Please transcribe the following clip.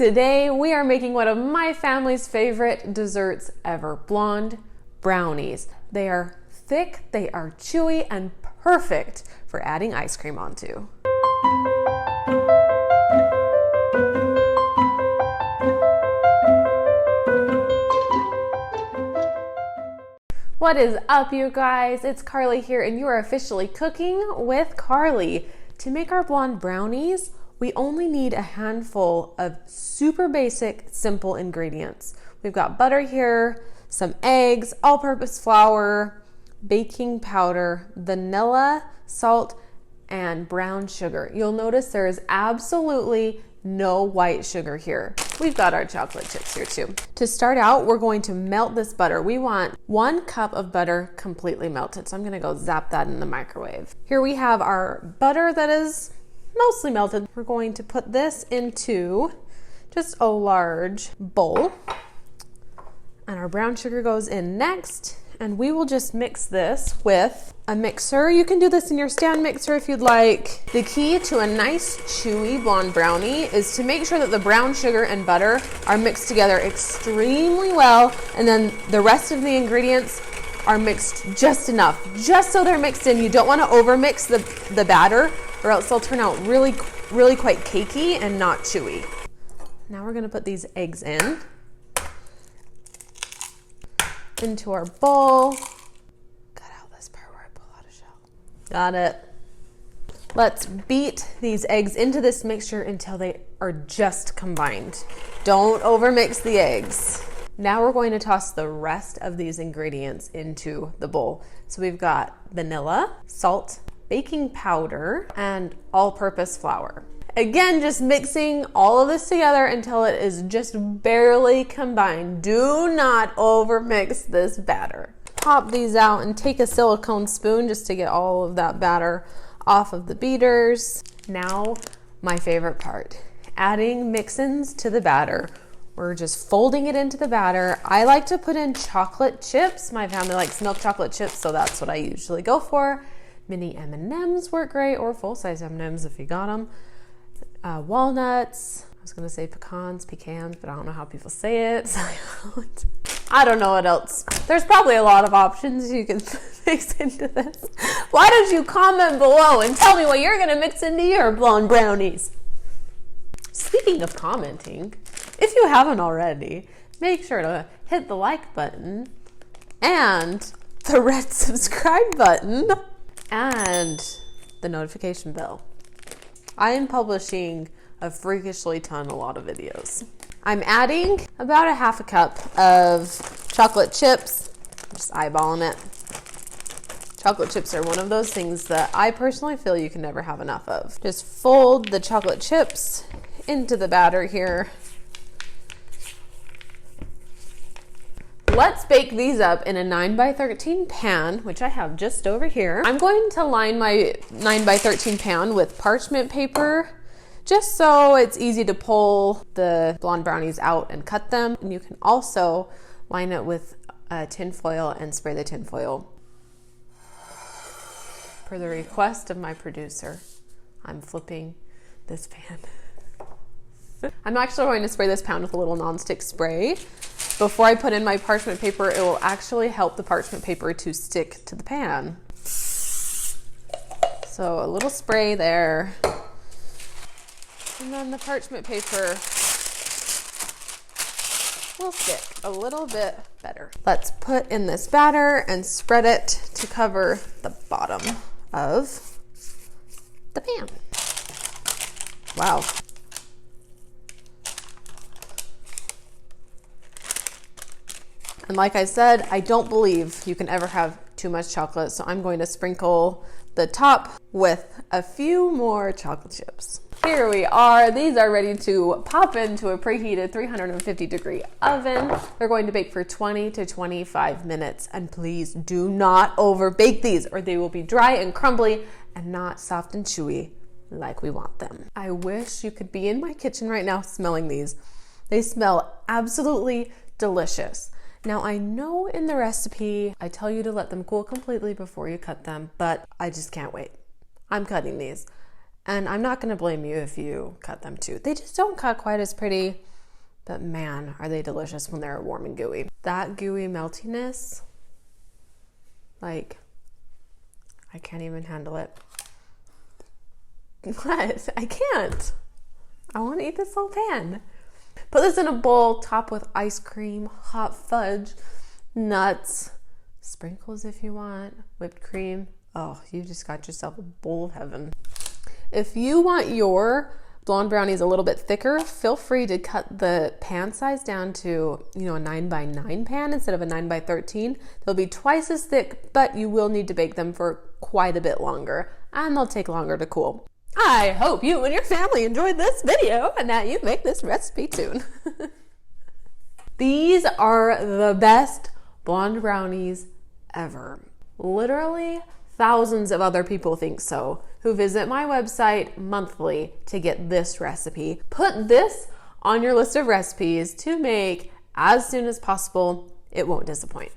Today we are making one of my family's favorite desserts ever, blonde brownies. They are thick, they are chewy, and perfect for adding ice cream onto. What is up, you guys? It's Carly here, and you are officially cooking with Carly. To make our blonde brownies, we only need a handful of super basic, simple ingredients. We've got butter here, some eggs, all-purpose flour, baking powder, vanilla, salt, and brown sugar. You'll notice there is absolutely no white sugar here. We've got our chocolate chips here too. To start out, we're going to melt this butter. We want 1 cup of butter completely melted. So I'm gonna go zap that in the microwave. Here we have our butter that is mostly melted. We're going to put this into just a large bowl. And our brown sugar goes in next. And we will just mix this with a mixer. You can do this in your stand mixer if you'd like. The key to a nice chewy blonde brownie is to make sure that the brown sugar and butter are mixed together extremely well, and then the rest of the ingredients are mixed just enough, just so they're mixed in. You don't want to overmix the batter, or else they'll turn out really quite cakey and not chewy. Now we're gonna put these eggs into our bowl. Cut out this part where I pull out a shell. Got it. Let's beat these eggs into this mixture until they are just combined. Don't overmix the eggs. Now we're going to toss the rest of these ingredients into the bowl. So we've got vanilla, salt, baking powder, and all-purpose flour. Again, just mixing all of this together until it is just barely combined. Do not overmix this batter. Pop these out and take a silicone spoon just to get all of that batter off of the beaters. Now, my favorite part, adding mix-ins to the batter. We're just folding it into the batter. I like to put in chocolate chips. My family likes milk chocolate chips, so that's what I usually go for. Mini M&Ms work great, or full-size M&Ms if you got them. Walnuts, I was gonna say pecans, but I don't know how people say it, so I don't know what else. There's probably a lot of options you can mix into this. Why don't you comment below and tell me what you're gonna mix into your blonde brownies? Speaking of commenting, if you haven't already, make sure to hit the like button and the red subscribe button and the notification bell. I am publishing a freakishly a lot of videos. I'm adding about a half a cup of chocolate chips. I'm just eyeballing it. Chocolate chips are one of those things that I personally feel you can never have enough of. Just fold the chocolate chips into the batter here. Let's bake these up in a 9x13 pan, which I have just over here. I'm going to line my 9x13 pan with parchment paper, just so it's easy to pull the blonde brownies out and cut them. And you can also line it with tinfoil and spray the tinfoil. Per the request of my producer, I'm flipping this pan. I'm actually going to spray this pan with a little nonstick spray. Before I put in my parchment paper, it will actually help the parchment paper to stick to the pan. So a little spray there. And then the parchment paper will stick a little bit better. Let's put in this batter and spread it to cover the bottom of the pan. Wow. And like I said, I don't believe you can ever have too much chocolate, so I'm going to sprinkle the top with a few more chocolate chips. Here we are. These are ready to pop into a preheated 350-degree oven. They're going to bake for 20 to 25 minutes. And please do not over bake these, or they will be dry and crumbly and not soft and chewy like we want them. I wish you could be in my kitchen right now smelling these. They smell absolutely delicious. Now, I know in the recipe, I tell you to let them cool completely before you cut them, but I just can't wait. I'm cutting these. And I'm not going to blame you if you cut them too. They just don't cut quite as pretty, but man, are they delicious when they're warm and gooey. That gooey meltiness, like, I can't even handle it. What? I can't. I want to eat this whole pan. Put this in a bowl, top with ice cream, hot fudge, nuts, sprinkles if you want, whipped cream. Oh, you just got yourself a bowl of heaven. If you want your blonde brownies a little bit thicker, feel free to cut the pan size down to, a 9x9 pan instead of a 9x13. They'll be twice as thick, but you will need to bake them for quite a bit longer, and they'll take longer to cool. I hope you and your family enjoyed this video and that you make this recipe soon. These are the best blonde brownies ever. Literally thousands of other people think so, who visit my website monthly to get this recipe. Put this on your list of recipes to make as soon as possible. It won't disappoint.